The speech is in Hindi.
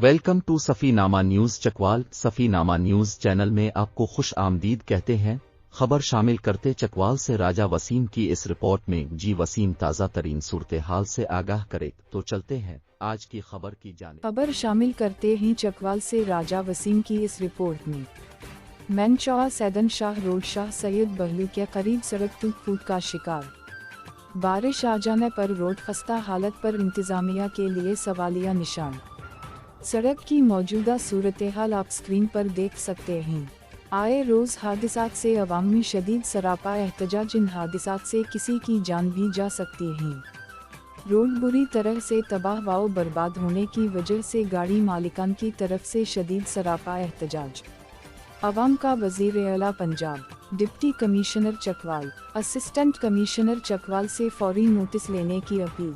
Welcome to Safinama news Chakwal. Safinama news channel में आपको खुश आमदीद कहते हैं। खबर शामिल करते चकवाल से राजा वसीम की इस रिपोर्ट में। जी वसीम ताज़ा तरीन सूरत हाल से आगाह करे, तो चलते हैं आज की खबर की जानिब। खबर शामिल करते हैं चकवाल से राजा वसीम की इस रिपोर्ट में। मैनचौआ सैदन शाह रोड शाह सैयद बहलू के करीब सड़क टूट फूट का शिकार। बारिश आ जाने पर रोड खस्ता हालत पर इंतजामिया के लिए सवालिया निशान। सड़क की मौजूदा सूरत हाल आप स्क्रीन पर देख सकते हैं। आए रोज़ हादसात से अवाम में शदीद सरापा एहतजाज। इन हादसात से किसी की जान भी जा सकती है। रोड बुरी तरह से तबाह व बर्बाद होने की वजह से गाड़ी मालिकान की तरफ से शदीद सरापा एहतजाज। अवाम का वज़ीर आला Punjab, deputy commissioner Chakwal, assistant commissioner Chakwal से फौरी नोटिस लेने की अपील।